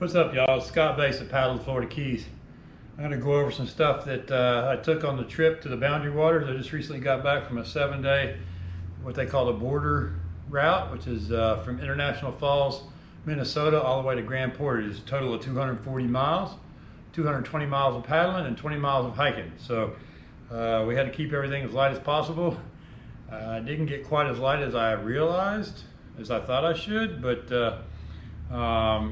What's up, y'all? It's Scott Bass at Paddle Florida Keys. I'm going to go over some stuff that I took on the trip to the Boundary Waters. I just recently got back from a 7-day, what they call a border route, which is from International Falls, Minnesota, all the way to Grand Portage. It's a total of 240 miles, 220 miles of paddling and 20 miles of hiking. So we had to keep everything as light as possible. I didn't get quite as light as I realized, as I thought I should, but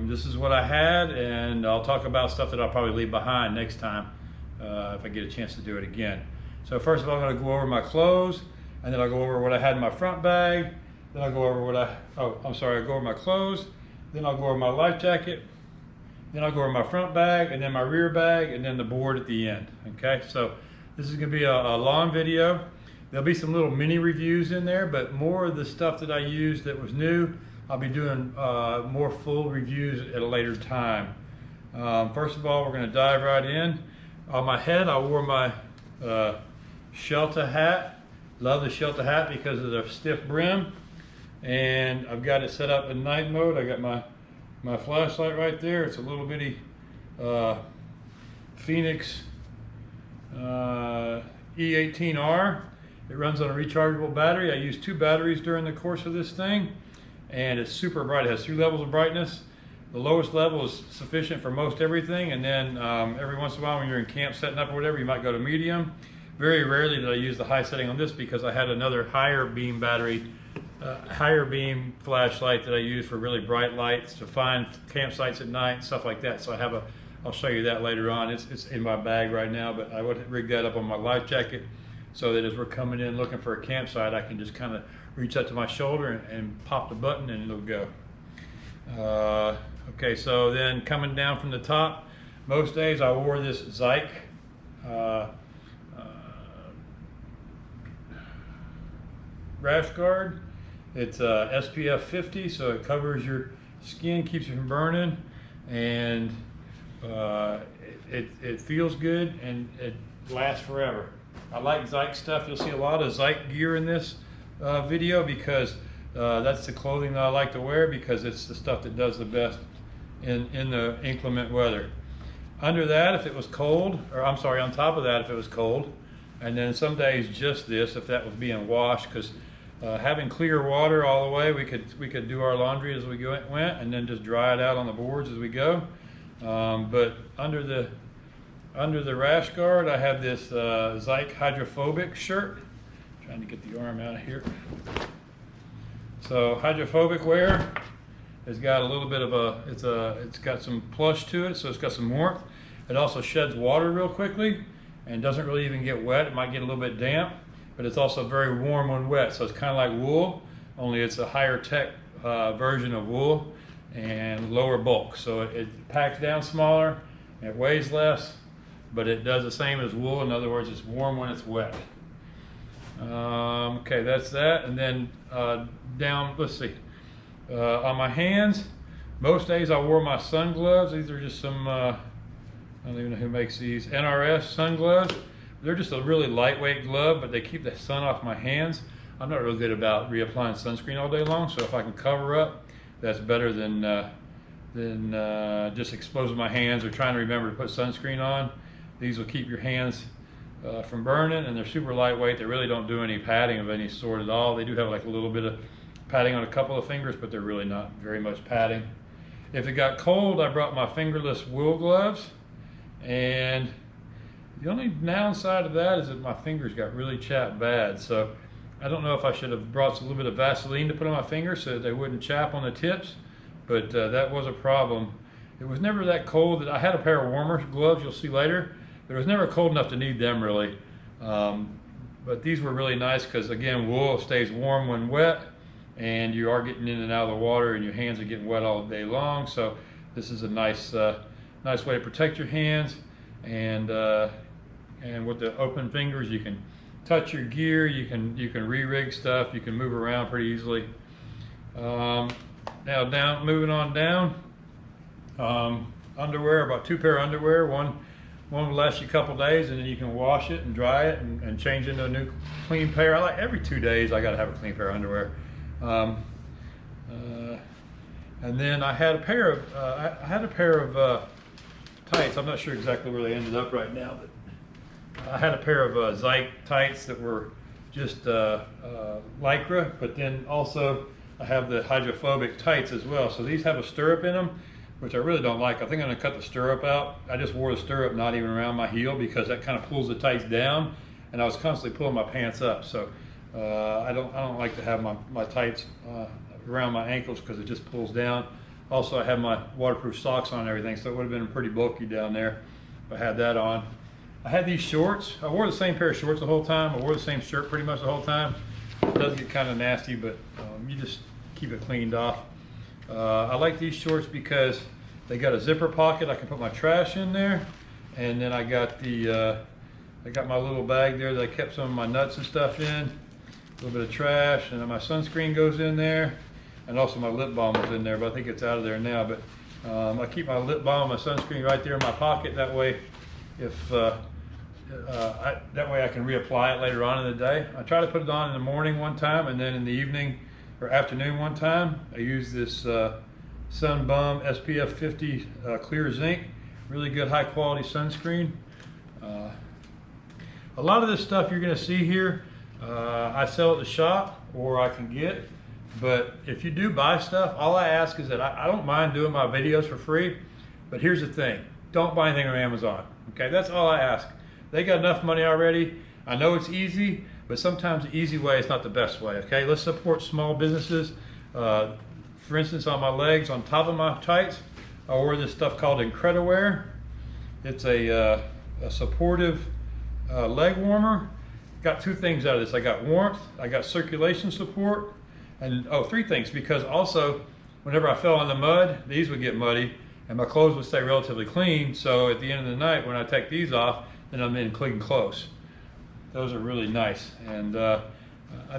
this is what I had, and I'll talk about stuff that I'll probably leave behind next time if I get a chance to do it again. So first of all, I'm going to go over my clothes, and then I'll go over what I had in my front bag. Then I'll go over what I'll go over my clothes. Then I'll go over my life jacket. Then I'll go over my front bag, and then my rear bag, and then the board at the end. Okay, so this is going to be a long video. There'll be some little mini reviews in there, but more of the stuff that I used that was new, I'll be doing more full reviews at a later time. First of all, we're going to dive right in. On my head, I wore my shelter hat. Love the shelter hat because of the stiff brim. And I've got it set up in night mode. I got my flashlight right there. It's a little bitty Phoenix E18R. It runs on a rechargeable battery. I used 2 batteries during the course of this thing. And it's super bright. It has 3 levels of brightness. The lowest level is sufficient for most everything, and then every once in a while when you're in camp setting up or whatever, you might go to medium. Very rarely did I use the high setting on this because I had another higher beam battery, higher beam flashlight that I use for really bright lights to find campsites at night, stuff like that. So I'll show you that later on. It's in my bag right now, but I would rig that up on my life jacket so that as we're coming in looking for a campsite, I can just kind of reach up to my shoulder and pop the button and it'll go. Okay, so then coming down from the top, most days I wore this Zeit rash guard. It's SPF 50, so it covers your skin, keeps you from burning, and it feels good and it lasts forever. I like Zeit stuff. You'll see a lot of Zeit gear in this video because that's the clothing that I like to wear because it's the stuff that does the best in the inclement weather. Under that, if it was cold, or I'm sorry, on top of that, if it was cold, and then some days just this, if that was being washed, because having clear water all the way, we could do our laundry as we went, and then just dry it out on the boards as we go. But under the rash guard, I have this Zeit Hydrophobic Shirt. Trying to get the arm out of here. So hydrophobic wear has got a little bit of it's got some plush to it, so it's got some warmth. It also sheds water real quickly and doesn't really even get wet. It might get a little bit damp, but it's also very warm when wet. So it's kind of like wool, only it's a higher tech version of wool and lower bulk. So it packs down smaller, it weighs less, but it does the same as wool. In other words, it's warm when it's wet. Okay, that's that. And then down, let's see, on my hands, most days I wore my sun gloves. These are just some, I don't even know who makes these, NRS sun gloves. They're just a really lightweight glove, but they keep the sun off my hands. I'm not real good about reapplying sunscreen all day long, so if I can cover up, that's better than just exposing my hands or trying to remember to put sunscreen on. These will keep your hands from burning, and they're super lightweight. They really don't do any padding of any sort at all. They do have like a little bit of padding on a couple of fingers, but they're really not very much padding. If it got cold, I brought my fingerless wool gloves, and the only downside of that is that my fingers got really chapped bad. So I don't know if I should have brought a little bit of Vaseline to put on my fingers so that they wouldn't chap on the tips, but that was a problem. It was never that cold. I had a pair of warmer gloves you'll see later, but it was never cold enough to need them really. But these were really nice because, again, wool stays warm when wet, and you are getting in and out of the water, and your hands are getting wet all day long. So this is a nice way to protect your hands. And with the open fingers, you can touch your gear. You can re-rig stuff. You can move around pretty easily. Now moving on down. Underwear, about 2 pair of underwear. One will last you a couple days, and then you can wash it and dry it and change into a new clean pair. I like every 2 days I got to have a clean pair of underwear. And then I had a pair of tights. I'm not sure exactly where they ended up right now, but I had a pair of Zeit tights that were just Lycra, but then also I have the hydrophobic tights as well. So these have a stirrup in them, which I really don't like. I think I'm gonna cut the stirrup out. I just wore the stirrup not even around my heel because that kind of pulls the tights down, and I was constantly pulling my pants up. So I don't like to have my tights around my ankles because it just pulls down. Also, I have my waterproof socks on and everything, so it would have been pretty bulky down there if I had that on. I had these shorts. I wore the same pair of shorts the whole time. I wore the same shirt pretty much the whole time. It does get kind of nasty, but you just keep it cleaned off. I like these shorts because they got a zipper pocket. I can put my trash in there, and then I got my little bag there that I kept some of my nuts and stuff in. A little bit of trash, and then my sunscreen goes in there, and also my lip balm was in there, but I think it's out of there now. But I keep my lip balm, my sunscreen right there in my pocket. That way, that way I can reapply it later on in the day. I try to put it on in the morning one time, and then in the evening or afternoon one time. I use this Sun Bum SPF 50 clear zinc, really good high quality sunscreen. A lot of this stuff you're going to see here, I sell at the shop or I can get. But if you do buy stuff, all I ask is that I don't mind doing my videos for free. But here's the thing, don't buy anything on Amazon. Okay, that's all I ask. They got enough money already. I know it's easy, but sometimes the easy way is not the best way. Okay, let's support small businesses. For instance, on my legs, on top of my tights, I wore this stuff called Incrediwear. It's a supportive leg warmer. Got two things out of this. I got warmth, I got circulation support, and three things, because also whenever I fell in the mud, these would get muddy and my clothes would stay relatively clean. So at the end of the night, when I take these off, then I'm in clean clothes. Those are really nice. And I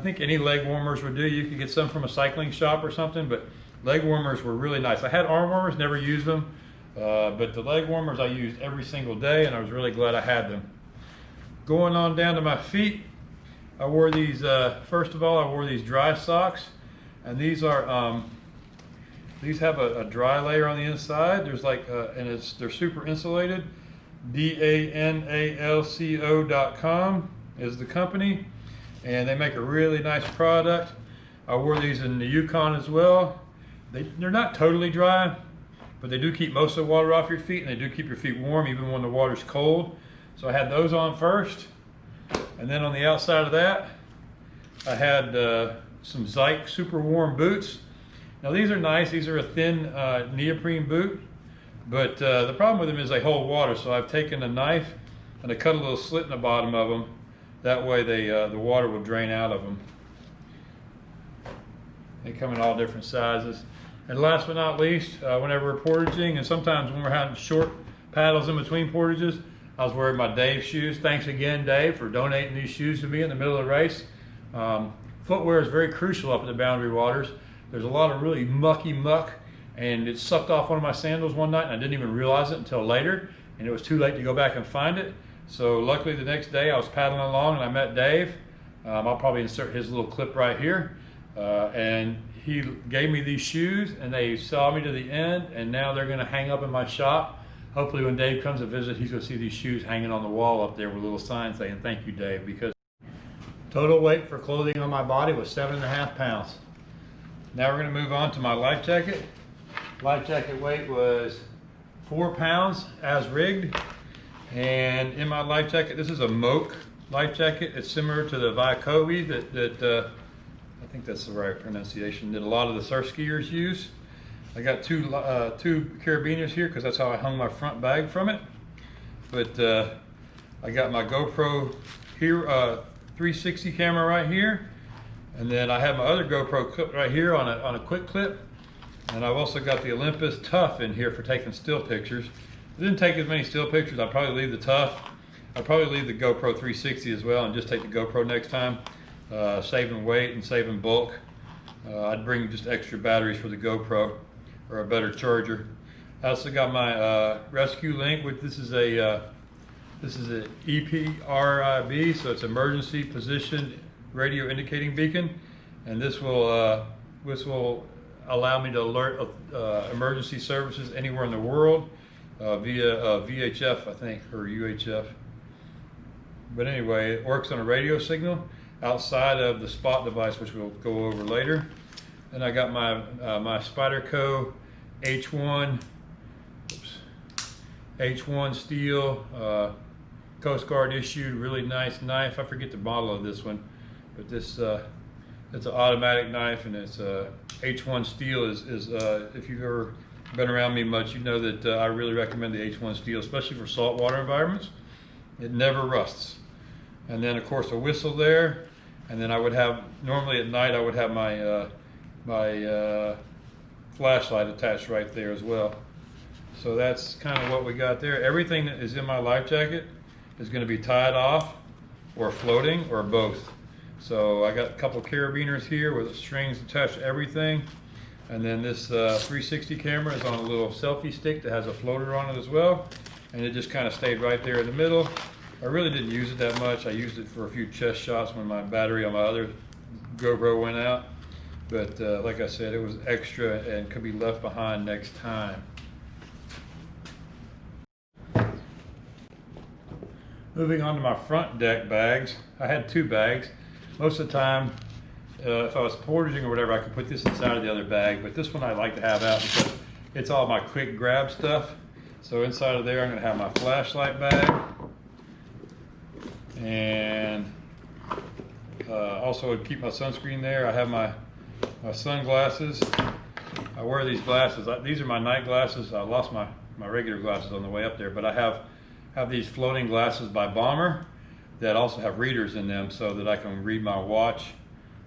think any leg warmers would do. You could get some from a cycling shop or something, but leg warmers were really nice. I had arm warmers, never used them, but the leg warmers I used every single day, and I was really glad I had them. Going on down to my feet, I wore these, first of all, I wore these dry socks, and these are, these have a dry layer on the inside. There's like, and they're super insulated. DANALCO.com is the company, and they make a really nice product. I wore these in the Yukon as well. They're not totally dry, but they do keep most of the water off your feet, and they do keep your feet warm even when the water's cold. So I had those on first, and then on the outside of that, I had some Zeit super warm boots. Now these are nice. These are a thin neoprene boot, but the problem with them is they hold water. So I've taken a knife and I cut a little slit in the bottom of them. That way the water will drain out of them. They come in all different sizes. And last but not least, whenever we're portaging, and sometimes when we're having short paddles in between portages, I was wearing my Dave shoes. Thanks again, Dave, for donating these shoes to me in the middle of the race. Footwear is very crucial up at the Boundary Waters. There's a lot of really mucky muck, and it sucked off one of my sandals one night, and I didn't even realize it until later, and it was too late to go back and find it. So luckily the next day I was paddling along and I met Dave. I'll probably insert his little clip right here. And he gave me these shoes, and they saw me to the end, and now they're gonna hang up in my shop. Hopefully when Dave comes to visit, he's gonna see these shoes hanging on the wall up there with a little sign saying, "Thank you, Dave," because total weight for clothing on my body was 7.5 pounds. Now we're gonna move on to my life jacket. Life jacket weight was 4 pounds as rigged. And in my life jacket, this is a Moke life jacket. It's similar to the Vykovi that I think that's the right pronunciation, that a lot of the surf skiers use. I got two carabiners here because that's how I hung my front bag from it. But I got my GoPro here, 360 camera right here. And then I have my other GoPro clip right here on a quick clip. And I've also got the Olympus Tough in here for taking still pictures. I didn't take as many still pictures. I'll probably leave the Tough. I'll probably leave the GoPro 360 as well and just take the GoPro next time. Saving weight and saving bulk. I'd bring just extra batteries for the GoPro or a better charger. I also got my rescue link, which this is a EPRIB, so it's emergency position radio indicating beacon, and this will allow me to alert emergency services anywhere in the world via VHF, I think, or UHF. But anyway, it works on a radio signal outside of the spot device, which we'll go over later. And I got my my Spyderco H1 steel, Coast Guard issued, really nice knife. I forget the model of this one, but this it's an automatic knife, and it's H1 steel is if you've ever been around me much, you know that I really recommend the H1 steel, especially for saltwater environments. It never rusts. And then of course a whistle there, and then I would have, normally at night I would have my my flashlight attached right there as well. So that's kind of what we got there. Everything that is in my life jacket is going to be tied off or floating or both. So I got a couple carabiners here with strings attached to everything. And then this 360 camera is on a little selfie stick that has a floater on it as well. And it just kind of stayed right there in the middle. I really didn't use it that much. I used it for a few chest shots when my battery on my other GoPro went out. But like I said, it was extra and could be left behind next time. Moving on to my front deck bags. I had 2 bags. Most of the time, if I was portaging or whatever, I could put this inside of the other bag, but this one I like to have out because it's all my quick grab stuff. So inside of there, I'm gonna have my flashlight bag, and also would keep my sunscreen there. I have my sunglasses. I wear these glasses. These are my night glasses. I lost my regular glasses on the way up there, but I have these floating glasses by Bomber that also have readers in them, so that I can read my watch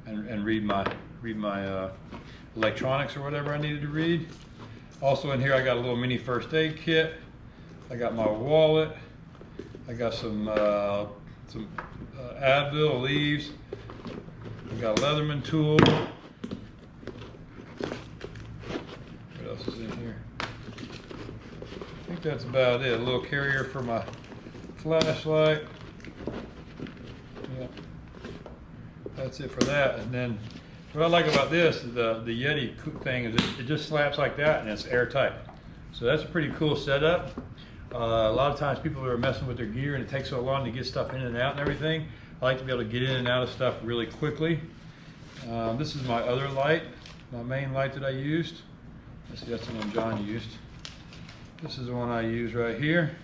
and read my electronics or whatever I needed to read. Also in here I got a little mini first aid kit. I got my wallet. I got some Advil leaves. I got a Leatherman tool. What else is in here? I think that's about it. A little carrier for my flashlight. Yeah, that's it for that. And then what I like about this is the Yeti thing is it just slaps like that and it's airtight. So that's a pretty cool setup. A lot of times people are messing with their gear and it takes so long to get stuff in and out and everything. I like to be able to get in and out of stuff really quickly. This is my other light, my main light that I used. Let's see, that's the one John used. This is the one I use right here.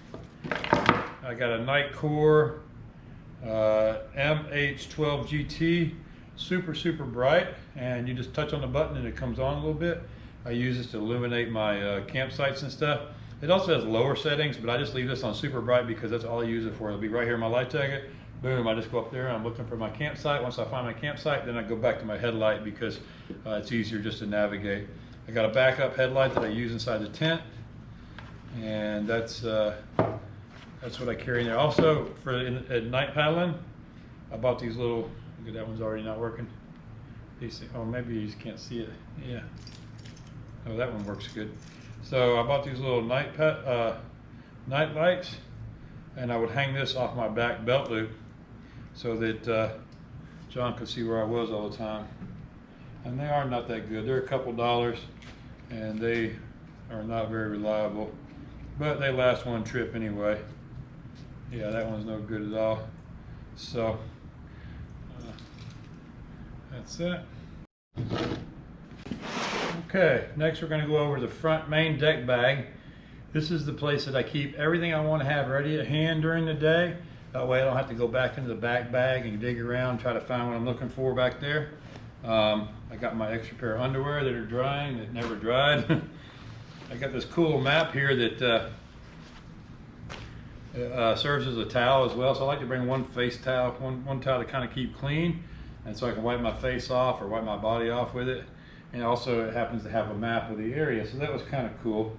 I got a Nightcore MH12 GT, super bright, and you just touch on the button and it comes on a little bit. I use this to illuminate my campsites and stuff. It also has lower settings, but I just leave this on super bright because that's all I use it for. It'll be right here in my light jacket. Boom, I just go up there and I'm looking for my campsite. Once I find my campsite, then I go back to my headlight because it's easier just to navigate. I got a backup headlight that I use inside the tent, and that's what I carry in there. Also, for at night paddling, I bought these little, look at that one's already not working. These, oh, maybe you just can't see it. Yeah. Oh, that one works good. So I bought these little night lights, and I would hang this off my back belt loop so that John could see where I was all the time. And they are not that good. They're a couple dollars, and they are not very reliable, but they last one trip anyway. Yeah, that one's no good at all. So that's it. Okay, next we're going to go over the front main deck bag. This is the place that I keep everything I want to have ready at hand during the day. That way I don't have to go back into the back bag and dig around, try to find what I'm looking for back there. I got my extra pair of underwear that are drying, that never dried. I got this cool map here that serves as a towel as well. So I like to bring one face towel, one towel to kind of keep clean, and so I can wipe my face off or wipe my body off with it. And also it happens to have a map of the area, so that was kind of cool.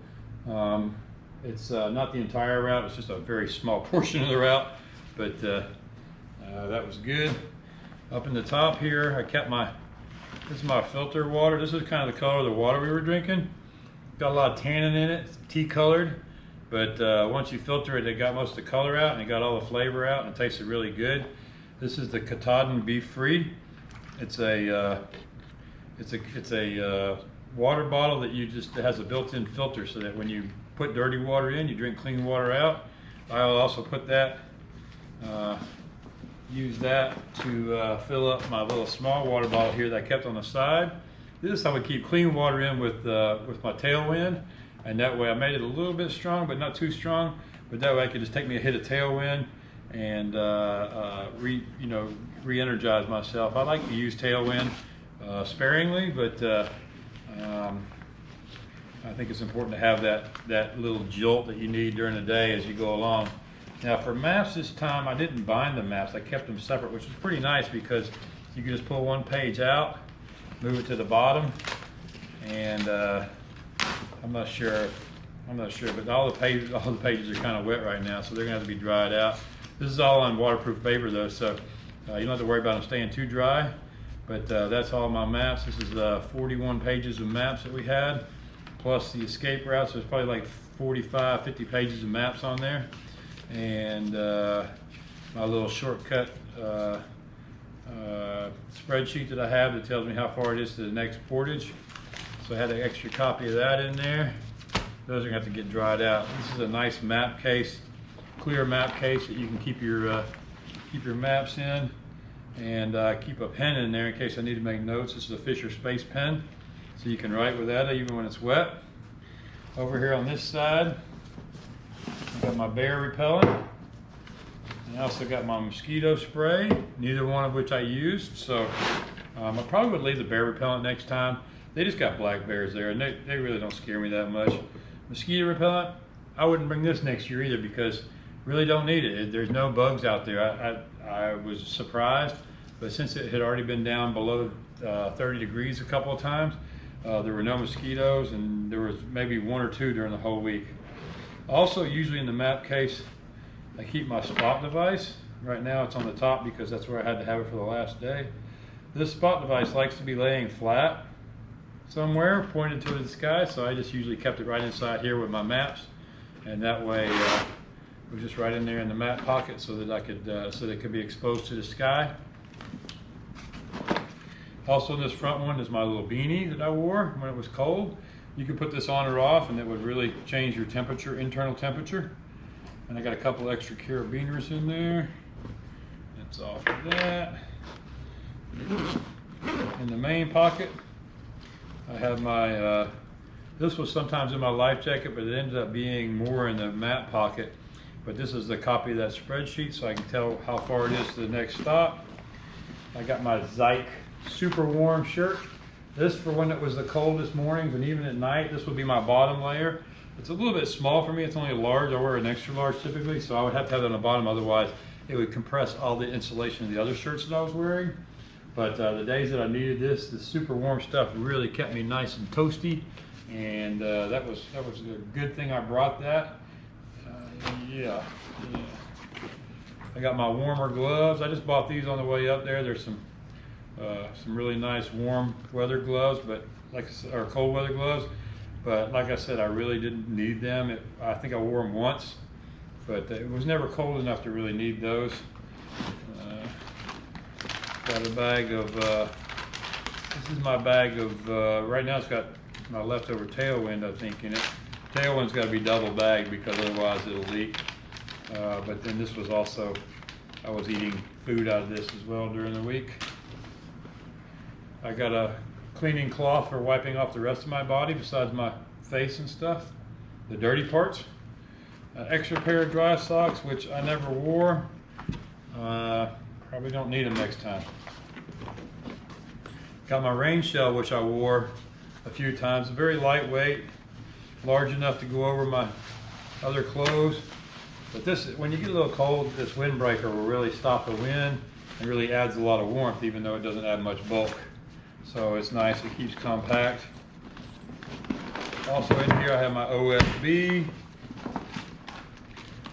It's not the entire route, it's just a very small portion of the route, but that was good. Up in the top here, I kept this is my filter water. This is kind of the color of the water we were drinking. Got a lot of tannin in it, it's tea colored, but once you filter it, it got most of the color out and it got all the flavor out and it tasted really good. This is the Katahdin Beef Free. It's a water bottle that that has a built-in filter, so that when you put dirty water in, you drink clean water out. I'll also put that, use that to fill up my little small water bottle here that I kept on the side. This I would keep clean water in with my tailwind, and that way I made it a little bit strong, but not too strong. But that way I could just take me a hit of tailwind and re-energize myself. I like to use tailwind sparingly, but I think it's important to have that little jolt that you need during the day as you go along. Now for maps this time, I didn't bind the maps. I kept them separate, which was pretty nice because you can just pull one page out, move it to the bottom, and I'm not sure, but all the pages are kind of wet right now, so they're gonna have to be dried out. This is all on waterproof paper though, so you don't have to worry about them staying too dry. But that's all my maps. This is 41 pages of maps that we had, plus the escape routes. There's probably like 45, 50 pages of maps on there. And my little shortcut spreadsheet that I have that tells me how far it is to the next portage. So I had an extra copy of that in there. Those are gonna have to get dried out. This is a nice map case, clear map case that you can keep your maps in, and keep a pen in there in case I need to make notes. This is a Fisher Space Pen, so you can write with that even when it's wet. Over here on this side, I've got my bear repellent, and I also got my mosquito spray, neither one of which I used. So I probably would leave the bear repellent next time. They just got black bears there, and they really don't scare me that much. Mosquito repellent, I wouldn't bring this next year either because really don't need it. There's no bugs out there. I was surprised, but since it had already been down below 30 degrees a couple of times, there were no mosquitoes, and there was maybe one or two during the whole week. Also, usually in the map case, I keep my spot device. Right now it's on the top because that's where I had to have it for the last day. This spot device likes to be laying flat somewhere, pointed to the sky, so I just usually kept it right inside here with my maps, and that way it was just right in there in the map pocket so that I could, so that it could be exposed to the sky. Also in this front one is my little beanie that I wore when it was cold. You can put this on or off and it would really change your temperature, internal temperature. And I got a couple extra carabiners in there. That's off of that. In the main pocket, I have my, this was sometimes in my life jacket, but it ended up being more in the map pocket. But this is the copy of that spreadsheet, so I can tell how far it is to the next stop. I got my Zeit super warm shirt. This for when it was the coldest mornings and even at night. This would be my bottom layer. It's a little bit small for me. It's only a large. I wear an extra large typically, so I would have to have it on the bottom. Otherwise, it would compress all the insulation of the other shirts that I was wearing. But the days that I needed this, the super warm stuff really kept me nice and toasty, and that was a good thing I brought that. Yeah. I got my warmer gloves. I just bought these on the way up there. There's some really nice warm weather gloves, but or cold weather gloves. But like I said, I really didn't need them. I think I wore them once, but it was never cold enough to really need those. Got a bag of, this is my bag of, right now it's got my leftover Tailwind, I think, in it. Tailwind's got to be double bagged because otherwise it'll leak. But then this was also, I was eating food out of this as well during the week. I got a cleaning cloth for wiping off the rest of my body besides my face and stuff, the dirty parts. An extra pair of dry socks, which I never wore. Probably don't need them next time. Got my rain shell, which I wore a few times. Very lightweight, large enough to go over my other clothes. But this, when you get a little cold, this windbreaker will really stop the wind and really adds a lot of warmth, even though it doesn't add much bulk. So it's nice, it keeps compact. Also in here I have my OSB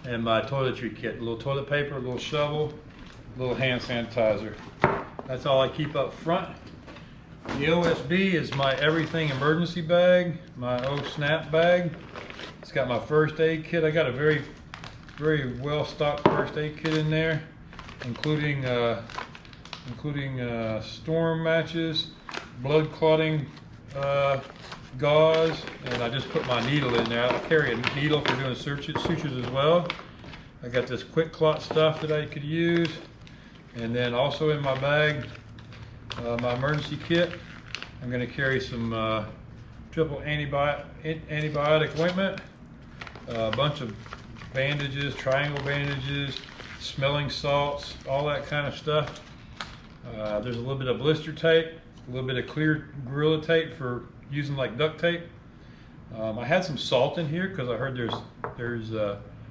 and my toiletry kit. A little toilet paper, a little shovel, a little hand sanitizer. That's all I keep up front. The OSB is my everything emergency bag, my snap bag. It's got my first aid kit. I got a very well stocked first aid kit in there, including storm matches, blood clotting gauze, and I just put my needle in there. I carry a needle for doing sutures as well. I got this quick clot stuff that I could use, and then also in my bag, my emergency kit. I'm going to carry some triple antibiotic ointment, a bunch of bandages, triangle bandages, smelling salts, all that kind of stuff. There's a little bit of blister tape, a little bit of clear Gorilla tape for using like duct tape. I had some salt in here because I heard there's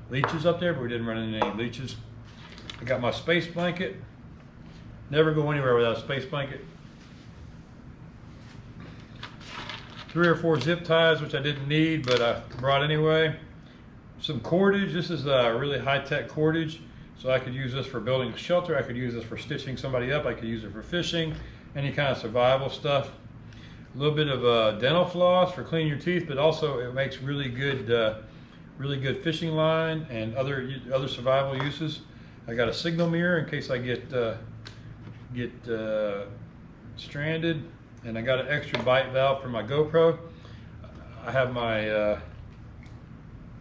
leeches up there, but we didn't run into any leeches. I got my space blanket. Never go anywhere without a space blanket. 3 or 4 zip ties, which I didn't need, but I brought anyway. Some cordage. This is a really high-tech cordage, so I could use this for building a shelter. I could use this for stitching somebody up. I could use it for fishing, any kind of survival stuff. A little bit of dental floss for cleaning your teeth, but also it makes really good fishing line and other survival uses. I got a signal mirror in case I get stranded, and I got an extra bite valve for my GoPro. I have my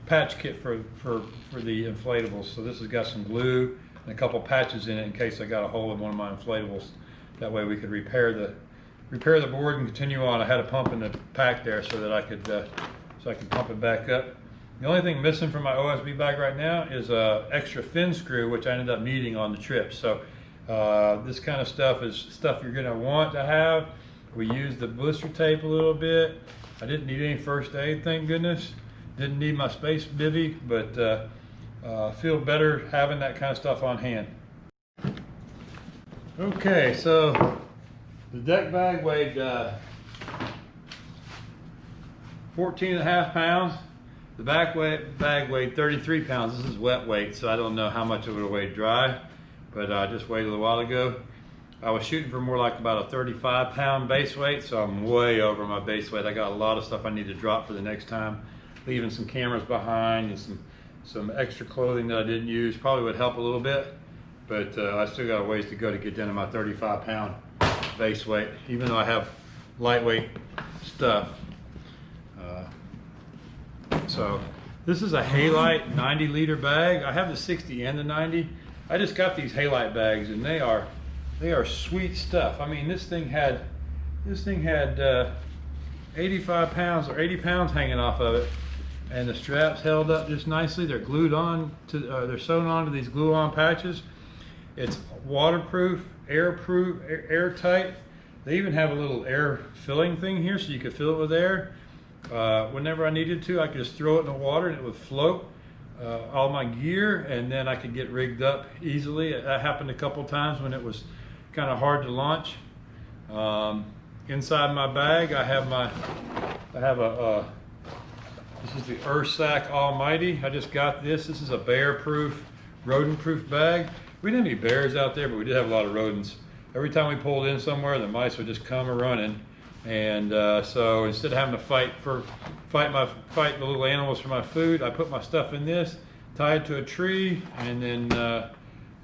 patch kit for the inflatables. So this has got some glue and a couple patches in it in case I got a hole in one of my inflatables. That way we could repair the board and continue on. I had a pump in the pack there so that I could pump it back up. The only thing missing from my OSB bag right now is a extra fin screw, which I ended up needing on the trip. So this kind of stuff is stuff you're going to want to have. We used the blister tape a little bit. I didn't need any first aid, thank goodness. Didn't need my space bivvy, but feel better having that kind of stuff on hand. Okay, so the deck bag weighed 14.5 pounds. The back bag weighed 33 pounds. This is wet weight, so I don't know how much it would have weighed dry, but I just weighed it a little while ago. I was shooting for more like about a 35-pound base weight, so I'm way over my base weight. I got a lot of stuff I need to drop for the next time, leaving some cameras behind and some extra clothing that I didn't use. Probably would help a little bit, but I still got a ways to go to get down to my 35-pound base weight, even though I have lightweight stuff. So this is a Halite 90-liter bag. I have the 60 and the 90. I just got these Halite bags, and they are sweet stuff. I mean, this thing had 85 pounds or 80 pounds hanging off of it, and the straps held up just nicely. They're glued on to they're sewn onto these glue-on patches. It's waterproof, airtight. They even have a little air filling thing here, so you could fill it with air. Whenever I needed to, I could just throw it in the water and it would float all my gear, and then I could get rigged up easily. That happened a couple times when it was kind of hard to launch. Inside my bag, I have this is the Ursack Almighty. I just got this. This is a bear-proof, rodent-proof bag. We didn't have any bears out there, but we did have a lot of rodents. Every time we pulled in somewhere, the mice would just come running. And so instead of having to fight the little animals for my food, I put my stuff in this, tied to a tree, and then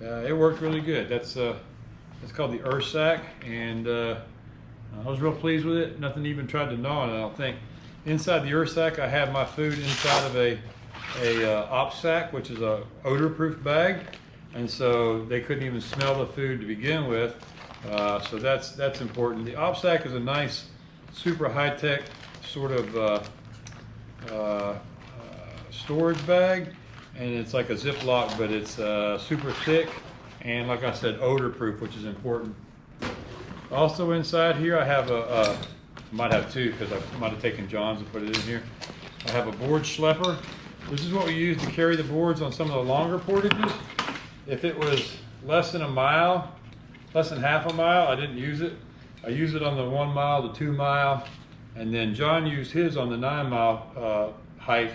it worked really good. That's called the Ursack, and I was real pleased with it. Nothing even tried to gnaw on it, I don't think. Inside the Ursack, I have my food inside of a op sack, which is a odor-proof bag, and so they couldn't even smell the food to begin with. So that's important. The op sack is a nice, super high-tech sort of storage bag, and it's like a Ziploc, but it's super thick, and like I said, odor-proof, which is important. Also inside here, I have I might have two because I might have taken John's and put it in here. I have a board schlepper. This is what we use to carry the boards on some of the longer portages. If it was less than a mile, less than half a mile, I didn't use it. I used it on the 1 mile, the 2 mile, and then John used his on the 9 mile height.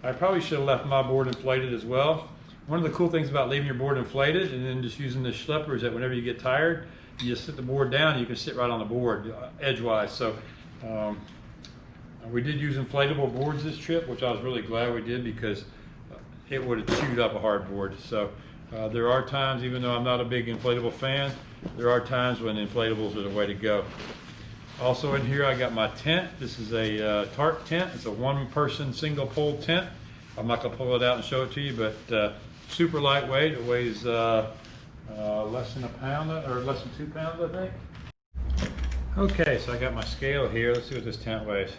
I probably should have left my board inflated as well. One of the cool things about leaving your board inflated and then just using this schlepper is that whenever you get tired, you just sit the board down and you can sit right on the board edgewise. So we did use inflatable boards this trip, which I was really glad we did because it would have chewed up a hard board. So there are times, even though I'm not a big inflatable fan, there are times when inflatables are the way to go. Also in here I got my tent. This is a Tarp Tent. It's a one-person single pole tent. I'm not going to pull it out and show it to you, but super lightweight. It weighs less than a pound, or less than 2 pounds, I think. Okay, so I got my scale here. Let's see what this tent weighs.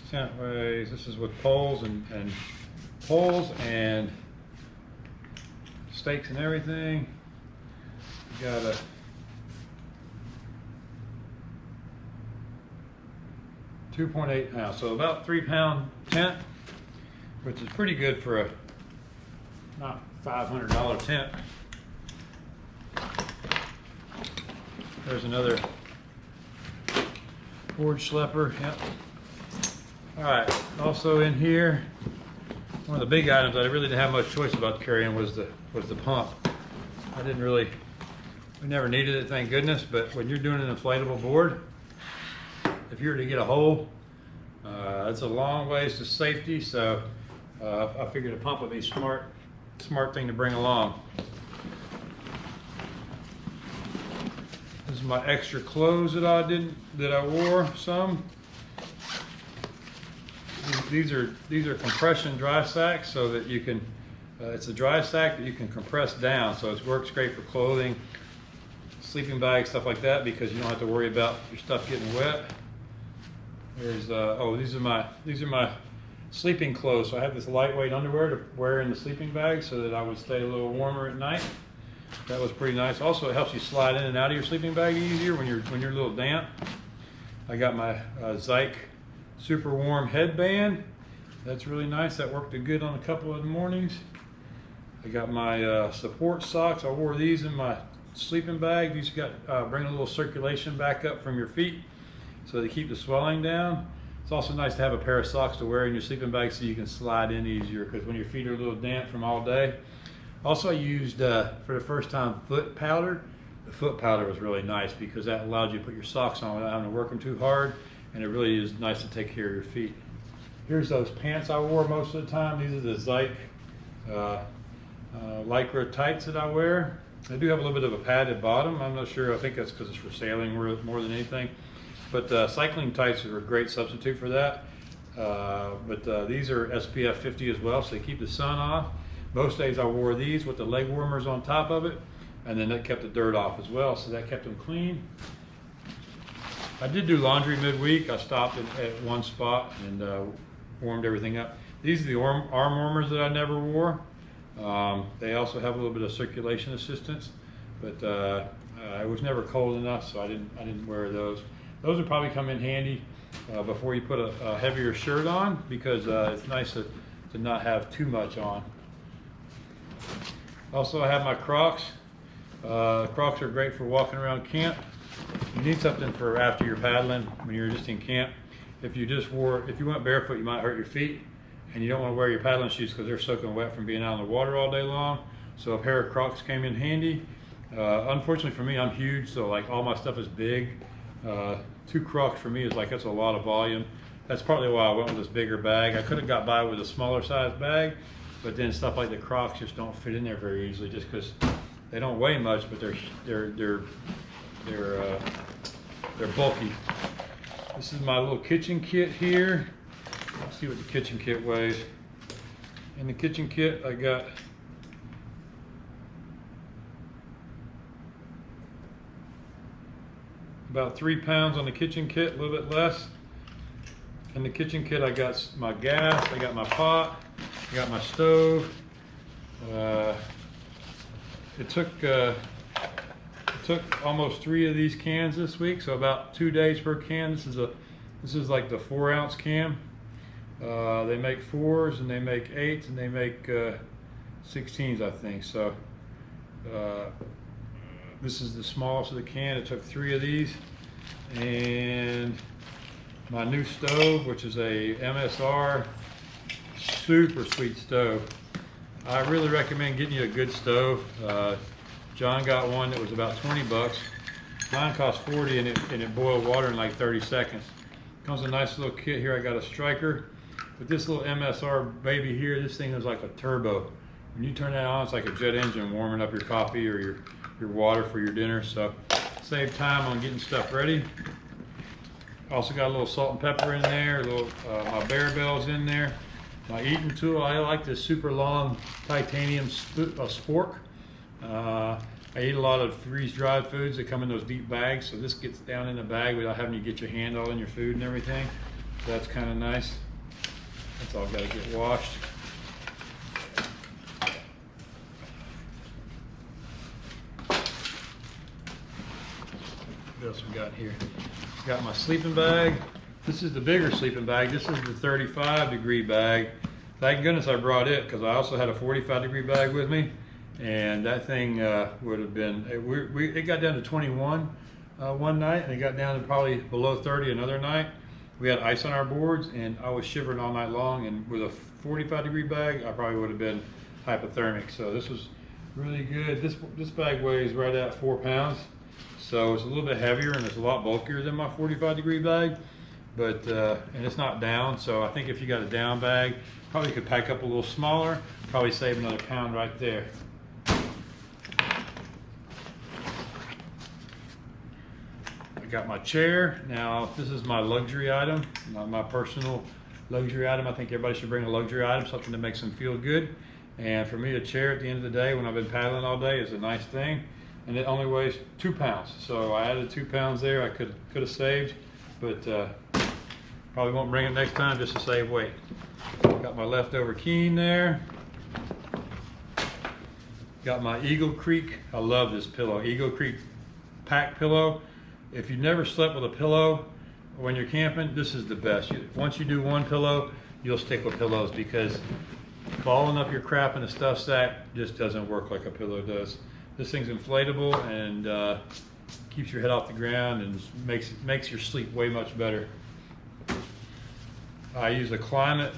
This tent weighs, this is with poles and stakes and everything. You got a 2.8 pounds, so about 3 pound tent, which is pretty good for a not $500 tent. There's another Cordage Schlepper. Yep. All right. Also in here, one of the big items I really didn't have much choice about carrying was the pump. We never needed it, thank goodness. But when you're doing an inflatable board, if you were to get a hole, it's a long ways to safety. So I figured a pump would be smart thing to bring along. This is my extra clothes that I wore some. These are compression dry sacks, so that you can. It's a dry sack that you can compress down, so it works great for clothing, sleeping bags, stuff like that, because you don't have to worry about your stuff getting wet. There's these are my sleeping clothes. So I have this lightweight underwear to wear in the sleeping bag, so that I would stay a little warmer at night. That was pretty nice. Also, it helps you slide in and out of your sleeping bag easier when you're a little damp. I got my Zeit super warm headband. That's really nice. That worked good on a couple of mornings. I got my support socks. I wore these in my sleeping bag. These bring a little circulation back up from your feet, so they keep the swelling down. It's also nice to have a pair of socks to wear in your sleeping bag so you can slide in easier, because when your feet are a little damp from all day. Also, I used, for the first time, foot powder. The foot powder was really nice because that allowed you to put your socks on without having to work them too hard, and it really is nice to take care of your feet. Here's those pants I wore most of the time. These are the Zeit Lycra tights that I wear. They do have a little bit of a padded bottom. I'm not sure. I think that's because it's for sailing more than anything. But cycling tights are a great substitute for that. These are SPF 50 as well, so they keep the sun off. Most days I wore these with the leg warmers on top of it, and then that kept the dirt off as well, so that kept them clean. I did do laundry midweek. I stopped at one spot and warmed everything up. These are the arm warmers that I never wore. They also have a little bit of circulation assistance, but it was never cold enough, so I didn't wear those. Those would probably come in handy before you put a heavier shirt on, because it's nice to not have too much on. Also, I have my Crocs. Crocs are great for walking around camp. You need something for after you're paddling when you're just in camp. If you went barefoot, you might hurt your feet, and you don't want to wear your paddling shoes because they're soaking wet from being out in the water all day long. So a pair of Crocs came in handy. Unfortunately for me, I'm huge, so like all my stuff is big. 2 Crocs for me is that's a lot of volume. That's partly why I went with this bigger bag. I could have got by with a smaller size bag, but then stuff like the Crocs just don't fit in there very easily, just because they don't weigh much, but they're bulky. This is my little kitchen kit here. Let's see what the kitchen kit weighs. In the kitchen kit, I got about 3 pounds on the kitchen kit, a little bit less. In the kitchen kit, I got my gas, I got my pot, I got my stove. It took almost 3 of these cans this week, so about 2 days per can. This is like the 4-ounce can. They make 4s and they make 8s and they make 16s, I think. So this is the smallest of the can. It took 3 of these. And my new stove, which is a MSR, super sweet stove. I really recommend getting you a good stove. John got one that was about 20 bucks. Mine cost 40, and it boiled water in like 30 seconds. Comes a nice little kit here. I got a striker. With this little MSR baby here, this thing is like a turbo. When you turn that on, it's like a jet engine warming up your coffee or your water for your dinner. So save time on getting stuff ready. Also got a little salt and pepper in there, a little my bear bells in there. My eating tool, I like this super long titanium spork. I eat a lot of freeze-dried foods that come in those deep bags, so this gets down in the bag without having to get your hand all in your food and everything. So that's kind of nice. That's all got to get washed. What else we got here? Got my sleeping bag. This is the bigger sleeping bag. This is the 35-degree bag. Thank goodness I brought it, because I also had a 45-degree bag with me. And that thing would have been, it got down to 21 one night, and it got down to probably below 30 another night. We had ice on our boards, and I was shivering all night long, and with a 45-degree bag, I probably would have been hypothermic. So this was really good. This bag weighs right at 4 pounds, so it's a little bit heavier, and it's a lot bulkier than my 45-degree bag, but and it's not down, so I think if you got a down bag, probably could pack up a little smaller, probably save another pound right there. Got my chair. Now this is my luxury item, my personal luxury item. I think everybody should bring a luxury item, something that makes them feel good. And for me, a chair at the end of the day when I've been paddling all day is a nice thing. And it only weighs 2 pounds. So I added 2 pounds there. I could have saved, but probably won't bring it next time just to save weight. Got my leftover Keen there. Got my Eagle Creek. I love this pillow. Eagle Creek pack pillow. If you've never slept with a pillow when you're camping, this is the best. Once you do one pillow, you'll stick with pillows, because balling up your crap in a stuff sack just doesn't work like a pillow does. This thing's inflatable and keeps your head off the ground and makes your sleep way much better. I use a Climate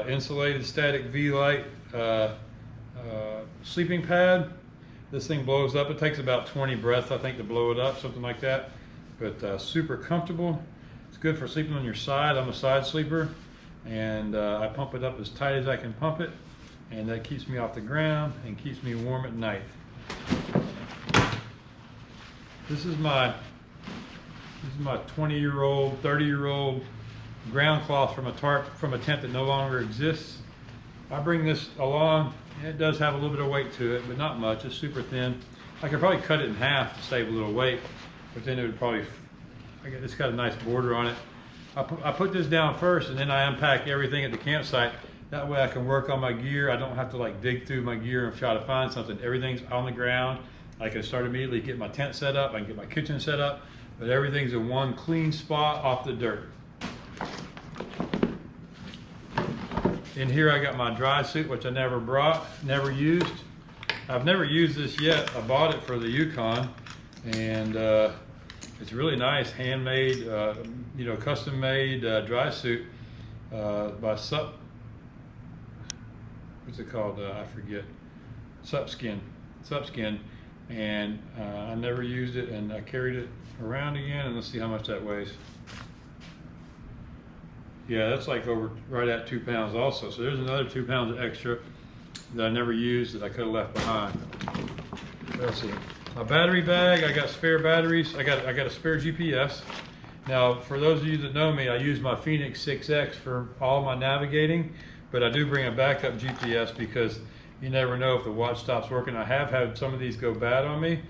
insulated static V-Light sleeping pad. This thing blows up. It takes about 20 breaths, I think, to blow it up, something like that. But super comfortable. It's good for sleeping on your side. I'm a side sleeper, and I pump it up as tight as I can pump it, and that keeps me off the ground and keeps me warm at night. This is my 20-year-old, 30-year-old ground cloth from a tent that no longer exists. I bring this along. It does have a little bit of weight to it, but not much. It's super thin. I could probably cut it in half to save a little weight, but then it would probably, it's got a nice border on it. I put this down first, and then I unpack everything at the campsite. That way I can work on my gear. I don't have to like dig through my gear and try to find something. Everything's on the ground. I can start immediately, get my tent set up. I can get my kitchen set up, but everything's in one clean spot off the dirt. In here I got my dry suit, which I never used. I've never used this yet. I bought it for the Yukon, and it's really nice, handmade, custom made dry suit by what's it called? I forget. Supskin, and I never used it, and I carried it around again, and let's see how much that weighs. Yeah, that's like right at 2 pounds also. So there's another 2 pounds extra that I never used that I could have left behind. Let's see. My battery bag, I got spare batteries. I got a spare GPS. Now, for those of you that know me, I use my Phoenix 6X for all my navigating, but I do bring a backup GPS because you never know if the watch stops working. I have had some of these go bad on me.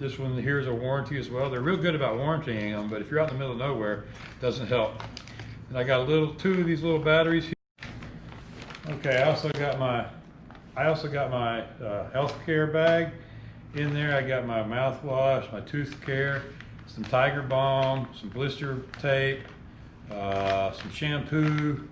This one here is a warranty as well. They're real good about warrantying them, but if you're out in the middle of nowhere, it doesn't help. And I got two of these little batteries here. Okay, I also got my healthcare bag. In there I got my mouthwash, my tooth care, some Tiger Balm, some blister tape, some shampoo,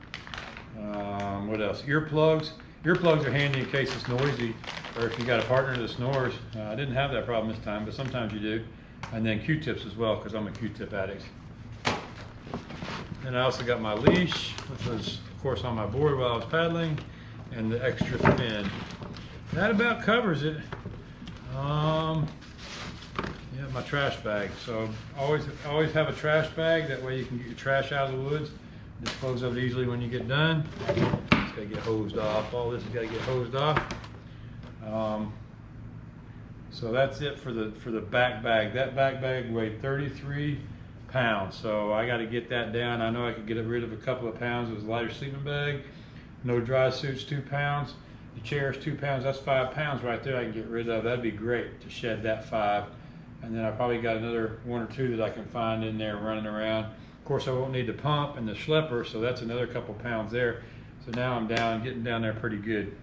what else? Earplugs. Earplugs are handy in case it's noisy, or if you got a partner that snores. I didn't have that problem this time, but sometimes you do. And then Q-tips as well, because I'm a Q-tip addict. And I also got my leash, which was, of course, on my board while I was paddling, and the extra fin. That about covers it. Yeah, my trash bag. So always have a trash bag. That way you can get your trash out of the woods. Dispose of it easily when you get done. It's got to get hosed off. All this has got to get hosed off. So that's it for the back bag. That back bag weighed 33 pounds. So I got to get that down. I know I could get rid of a couple of pounds with a lighter sleeping bag. No dry suits, 2 pounds. The chairs, 2 pounds. That's 5 pounds right there I can get rid of. That'd be great to shed that 5. And then I probably got another 1 or 2 that I can find in there running around. Of course, I won't need the pump and the schlepper, so that's another couple pounds there. So now I'm getting down there pretty good.